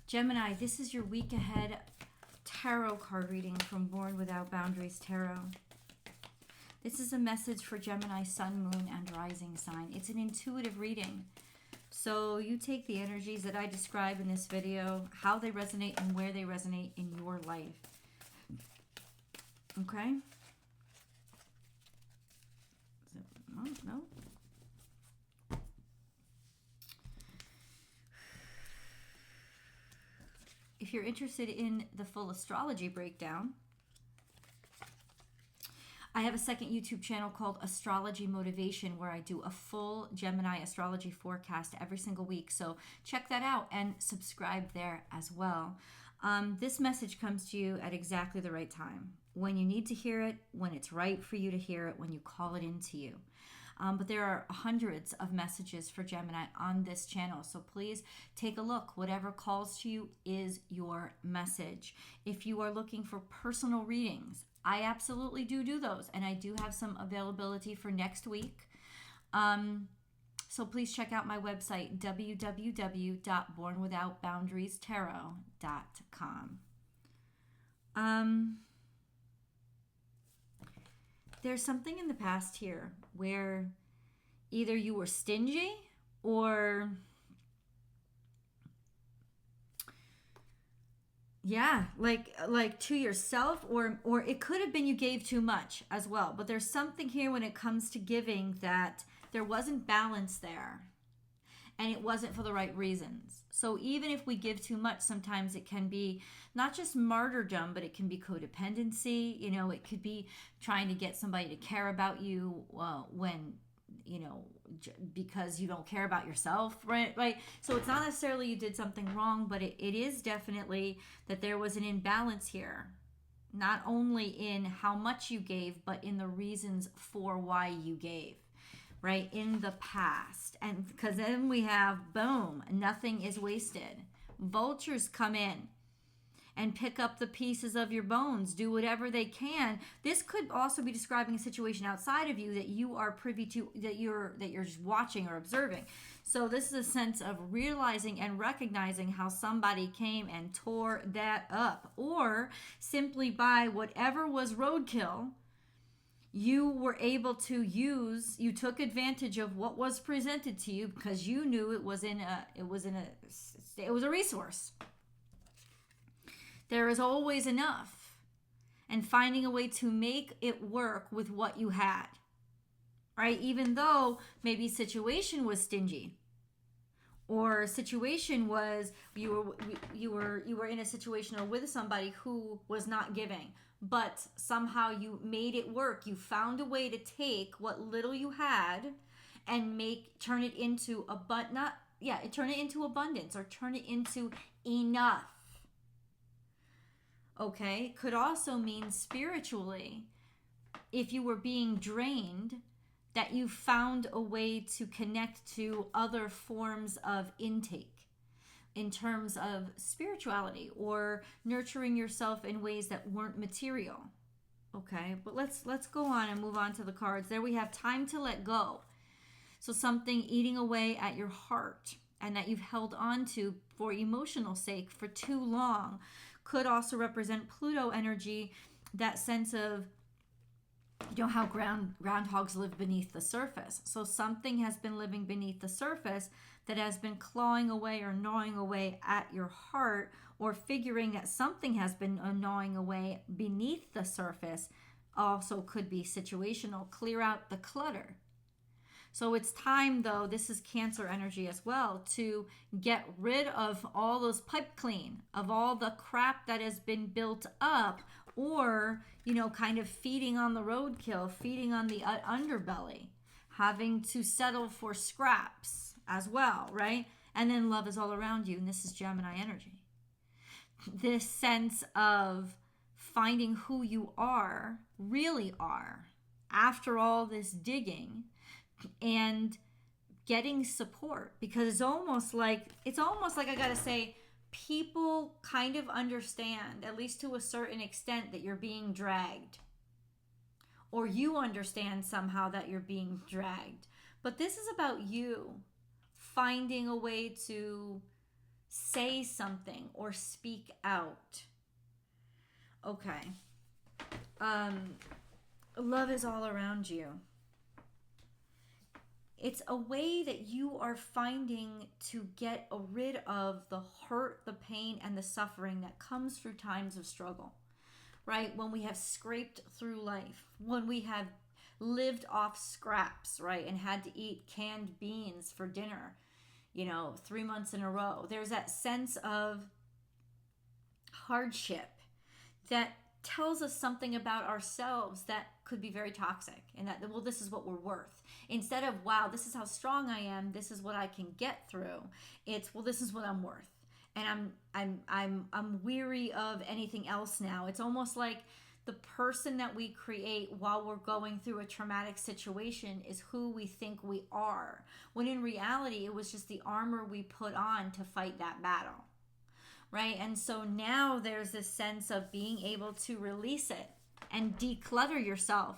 Gemini, this is your week ahead tarot card reading from Born Without Boundaries Tarot. This is a message for Gemini, Sun, Moon, and Rising sign. It's an intuitive reading. So you take the energies that I describe in this video, how they resonate and where they resonate in your life. Okay? No. If you're interested in the full astrology breakdown, I have a second YouTube channel called Astrology Motivation where I do a full Gemini astrology forecast every single week. So check that out and subscribe there as well. This message comes to you at exactly the right time. When you need to hear it, when it's right for you to hear it, when you call it into you. But there are hundreds of messages for Gemini on this channel. So please take a look. Whatever calls to you is your message. If you are looking for personal readings, I absolutely do those. And I do have some availability for next week. So please check out my website, www.bornwithoutboundariestarot.com. There's something in the past here where either you were stingy or like to yourself, or it could have been you gave too much as well. But there's something here when it comes to giving that there wasn't balance there. And it wasn't for the right reasons. So even if we give too much, sometimes it can be not just martyrdom, but it can be codependency. You know, it could be trying to get somebody to care about you when, you know, because you don't care about yourself, right? So it's not necessarily you did something wrong, but it is definitely that there was an imbalance here. Not only in how much you gave, but in the reasons for why you gave. Right, in the past. And because then we have, boom, nothing is wasted. Vultures come in and pick up the pieces of your bones, do whatever they can. This could also be describing a situation outside of you that you are privy to, that you're just watching or observing. So this is a sense of realizing and recognizing how somebody came and tore that up, or simply by whatever was roadkill, you were able to use, you took advantage of what was presented to you because you knew it was a resource. There is always enough, and finding a way to make it work with what you had, right? Even though maybe situation was stingy, or situation was you were in a situation or with somebody who was not giving. But somehow you made it work. You found a way to take what little you had and turn it into abundance, or turn it into enough. Okay? Could also mean spiritually, if you were being drained, that you found a way to connect to other forms of intake in terms of spirituality or nurturing yourself in ways that weren't material. Okay, but let's go on and move on to the cards. There we have time to let go. So something eating away at your heart and that you've held on to for emotional sake for too long could also represent Pluto energy, that sense of, you know how groundhogs live beneath the surface. So something has been living beneath the surface that has been clawing away or gnawing away at your heart, or figuring that something has been gnawing away beneath the surface. Also could be situational. Clear out the clutter. So it's time, though, this is Cancer energy as well, to get rid of all those pipe clean, of all the crap that has been built up, or, you know, kind of feeding on the roadkill, feeding on the underbelly, having to settle for scraps as well, right? And then love is all around you, and this is Gemini energy. This sense of finding who you really are, after all this digging, and getting support, because it's almost like I gotta say, people kind of understand, at least to a certain extent, that you're being dragged, or you understand somehow that you're being dragged. But this is about you finding a way to say something or speak out. Okay. Love is all around you. It's a way that you are finding to get rid of the hurt, the pain, and the suffering that comes through times of struggle, right? When we have scraped through life, when we have lived off scraps, right? And had to eat canned beans for dinner, 3 months in a row. There's that sense of hardship that tells us something about ourselves that could be very toxic, and that, well, this is what we're worth. Instead of, wow, this is how strong I am, this is what I can get through, it's, well, this is what I'm worth, and I'm weary of anything else now. It's almost like the person that we create while we're going through a traumatic situation is who we think we are, when in reality it was just the armor we put on to fight that battle. Right? And so now there's this sense of being able to release it and declutter yourself.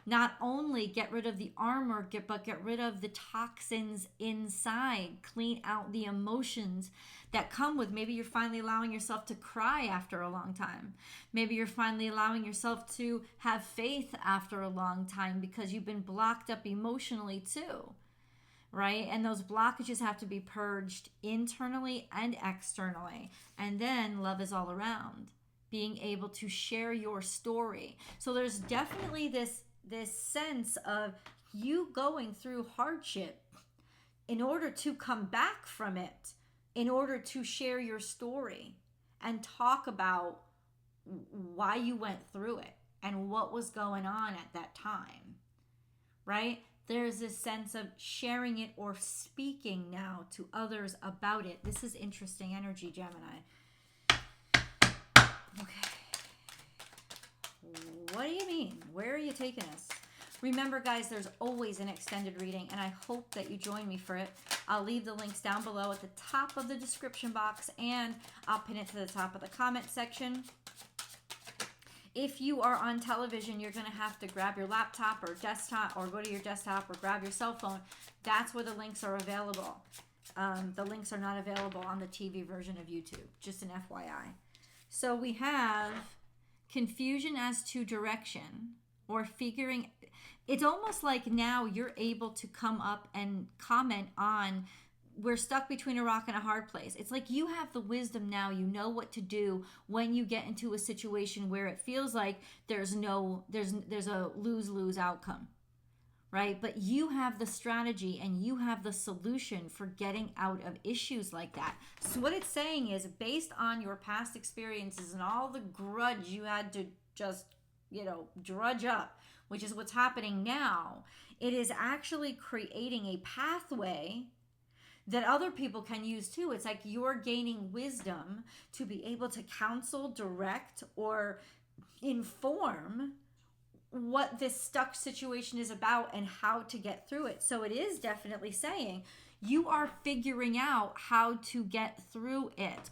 Not only get rid of the armor, but get rid of the toxins inside. Clean out the emotions that come with, maybe you're finally allowing yourself to cry after a long time. Maybe you're finally allowing yourself to have faith after a long time because you've been blocked up emotionally too. Right? And those blockages have to be purged internally and externally. And then love is all around. Being able to share your story. So there's definitely this sense of you going through hardship in order to come back from it, in order to share your story and talk about why you went through it and what was going on at that time. Right? There's this sense of sharing it or speaking now to others about it. This is interesting energy, Gemini. Okay. What do you mean? Where are you taking us? Remember, guys, there's always an extended reading, and I hope that you join me for it. I'll leave the links down below at the top of the description box, and I'll pin it to the top of the comment section. If you are on television, you're going to have to grab your laptop or desktop, or go to your desktop or grab your cell phone. That's where the links are available. The links are not available on the TV version of YouTube. Just an FYI. So we have confusion as to direction or figuring. It's almost like now you're able to come up and comment on, we're stuck between a rock and a hard place. It's like you have the wisdom now. You know what to do when you get into a situation where it feels like there's a lose-lose outcome, right? But you have the strategy and you have the solution for getting out of issues like that. So what it's saying is, based on your past experiences and all the grudge you had to just, drudge up, which is what's happening now, it is actually creating a pathway that other people can use too. It's like you're gaining wisdom to be able to counsel, direct, or inform what this stuck situation is about and how to get through it. So it is definitely saying you are figuring out how to get through it.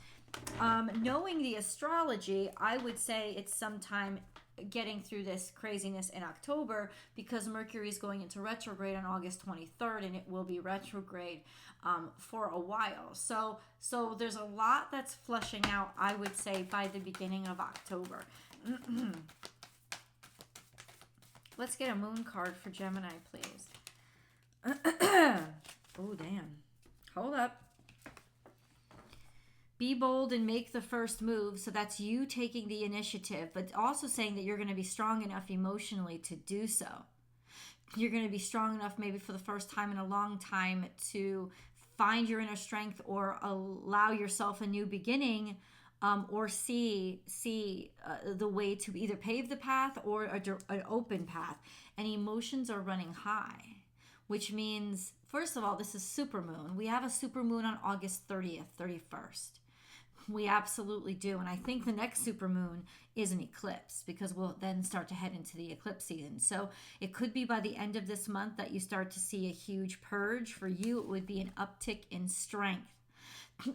Knowing the astrology, I would say it's sometime getting through this craziness in October, because Mercury is going into retrograde on August 23rd, and it will be retrograde for a while. So there's a lot that's flushing out, I would say, by the beginning of October. Let's get a moon card for Gemini, please. Oh, damn. Hold up. Be bold and make the first move. So that's you taking the initiative, but also saying that you're going to be strong enough emotionally to do so. You're going to be strong enough, maybe for the first time in a long time, to find your inner strength or allow yourself a new beginning, or see the way to either pave the path or an open path. And emotions are running high, which means, first of all, this is supermoon. We have a supermoon on August 30th, 31st. We absolutely do. And I think the next supermoon is an eclipse, because we'll then start to head into the eclipse season. So it could be by the end of this month that you start to see a huge purge. For you, it would be an uptick in strength,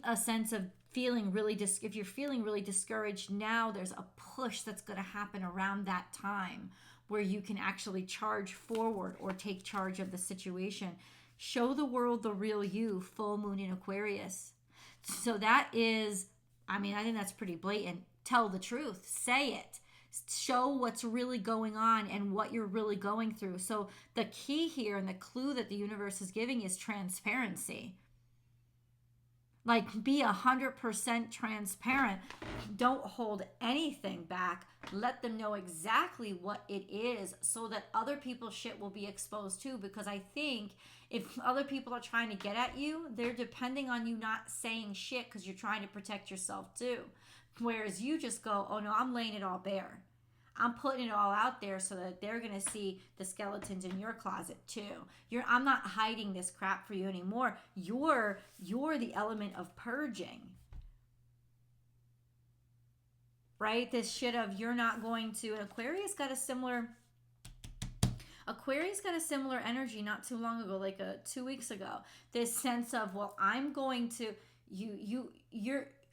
a sense of feeling really, if you're feeling really discouraged now, there's a push that's going to happen around that time where you can actually charge forward or take charge of the situation. Show the world the real you, full moon in Aquarius. So that is, I mean, I think that's pretty blatant. Tell the truth. Say it. Show what's really going on and what you're really going through. So the key here and the clue that the universe is giving is transparency. Like, be 100% transparent. Don't hold anything back. Let them know exactly what it is so that other people's shit will be exposed too. Because I think if other people are trying to get at you, they're depending on you not saying shit because you're trying to protect yourself too. Whereas you just go, oh no, I'm laying it all bare. I'm putting it all out there so that they're going to see the skeletons in your closet too. I'm not hiding this crap for you anymore. You're the element of purging. Right? This shit of you're not going to, and Aquarius got a similar energy not too long ago, like 2 weeks ago. This sense of, well, I'm going to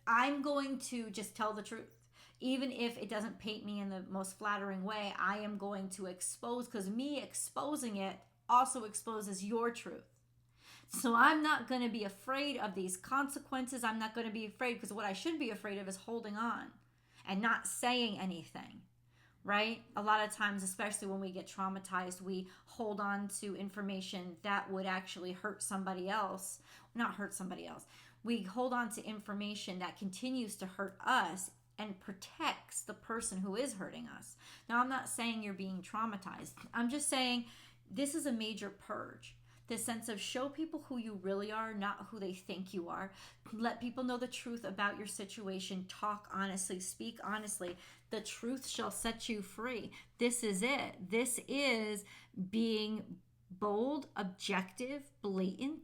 I'm going to just tell the truth. Even if it doesn't paint me in the most flattering way, I am going to expose, because me exposing it also exposes your truth. So I'm not going to be afraid of these consequences. I'm not going to be afraid, because what I should be afraid of is holding on and not saying anything, right? A lot of times, especially when we get traumatized, we hold on to information that would actually hurt somebody else. Not hurt somebody else. We hold on to information that continues to hurt us and protects the person who is hurting us. Now, I'm not saying you're being traumatized. I'm just saying this is a major purge. This sense of show people who you really are, not who they think you are. Let people know the truth about your situation. Talk honestly. Speak honestly. The truth shall set you free. This is it. This is being bold, objective, blatant,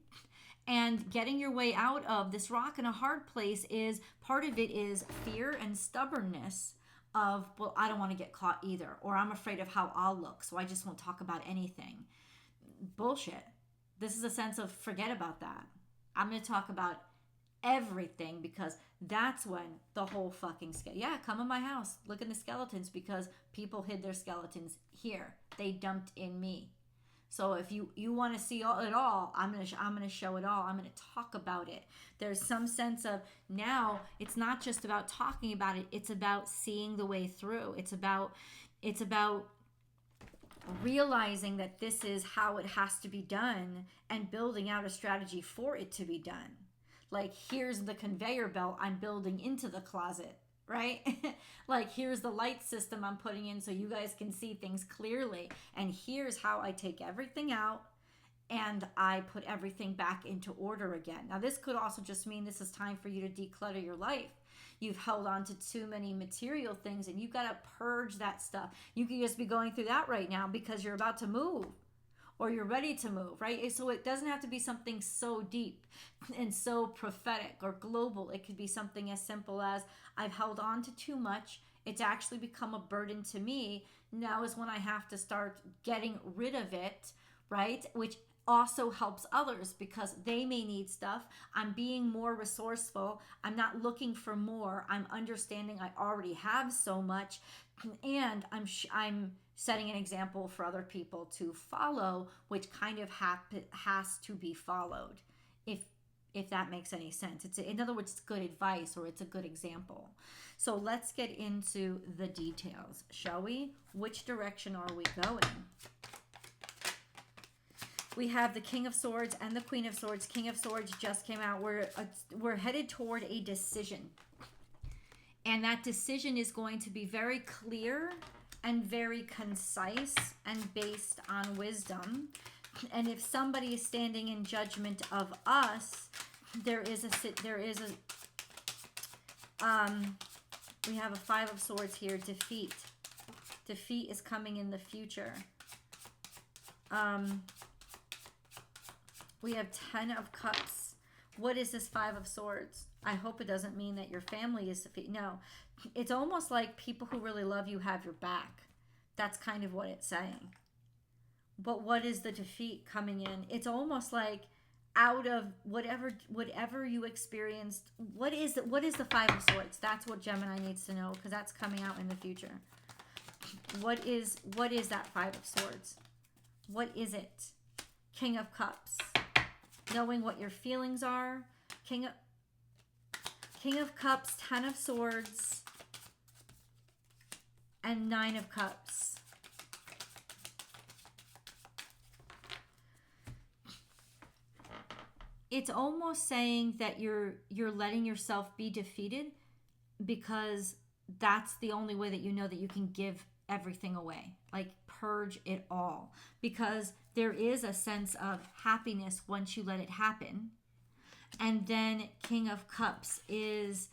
and getting your way out of this rock and a hard place. Is part of it is fear and stubbornness of, well, I don't want to get caught either, or I'm afraid of how I'll look, so I just won't talk about anything. Bullshit. This is a sense of forget about that. I'm going to talk about everything, because that's when the whole fucking come in my house, look in the skeletons, because people hid their skeletons here. They dumped in me. So if you want to see it all, I'm gonna show it all. I'm gonna talk about it. There's some sense of, now it's not just about talking about it. It's about seeing the way through. It's about realizing that this is how it has to be done and building out a strategy for it to be done. Like, here's the conveyor belt I'm building into the closet. Right? Like, here's the light system I'm putting in so you guys can see things clearly. And here's how I take everything out and I put everything back into order again. Now, this could also just mean this is time for you to declutter your life. You've held on to too many material things and you've got to purge that stuff. You could just be going through that right now because you're about to move, or you're ready to move, right? So it doesn't have to be something so deep and so prophetic or global. It could be something as simple as, I've held on to too much. It's actually become a burden to me. Now is when I have to start getting rid of it, right? Which also helps others because they may need stuff. I'm being more resourceful. I'm not looking for more. I'm understanding I already have so much, and I'm setting an example for other people to follow, which kind of has to be followed, if that makes any sense. In other words, it's good advice, or it's a good example. So let's get into the details, shall we? Which direction are we going? We have the King of Swords and the Queen of Swords. King of Swords just came out. We're headed toward a decision. And that decision is going to be very clear and very concise and based on wisdom. And if somebody is standing in judgment of us, we have a Five of Swords here, defeat. Defeat is coming in the future. We have 10 of Cups. What is this Five of Swords? I hope it doesn't mean that your family is defeated. No, it's almost like people who really love you have your back. That's kind of what it's saying. But what is the defeat coming in? It's almost like out of whatever you experienced. What is the Five of Swords? That's what Gemini needs to know, because that's coming out in the future. What is that Five of Swords? What is it? King of Cups. Knowing what your feelings are. King of Cups, 10 of Swords, and 9 of Cups. It's almost saying that you're letting yourself be defeated because that's the only way that you know that you can give everything away. Like, purge it all. Because there is a sense of happiness once you let it happen. And then King of Cups is,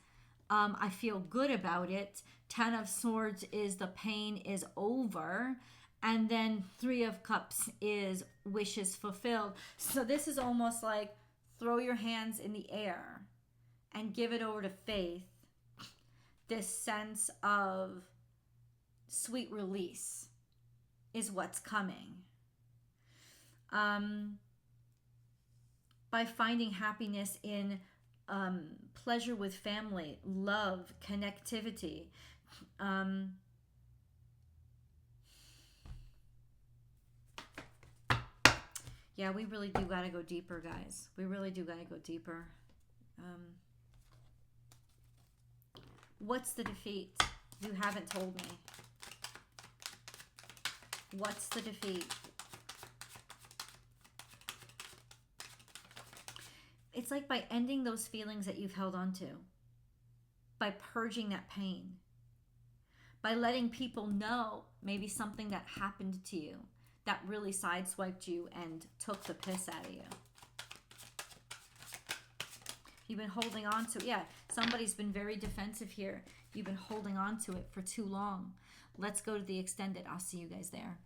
I feel good about it. 10 of Swords is the pain is over. And then 3 of Cups is wishes fulfilled. So this is almost like throw your hands in the air and give it over to faith. This sense of sweet release is what's coming. By finding happiness in pleasure with family, love, connectivity. Yeah, we really do got to go deeper, guys. We really do got to go deeper. What's the defeat? You haven't told me. What's the defeat? It's like by ending those feelings that you've held on to, by purging that pain, by letting people know maybe something that happened to you that really sideswiped you and took the piss out of you. You've been holding on to it. Yeah, somebody's been very defensive here. You've been holding on to it for too long. Let's go to the extended. I'll see you guys there.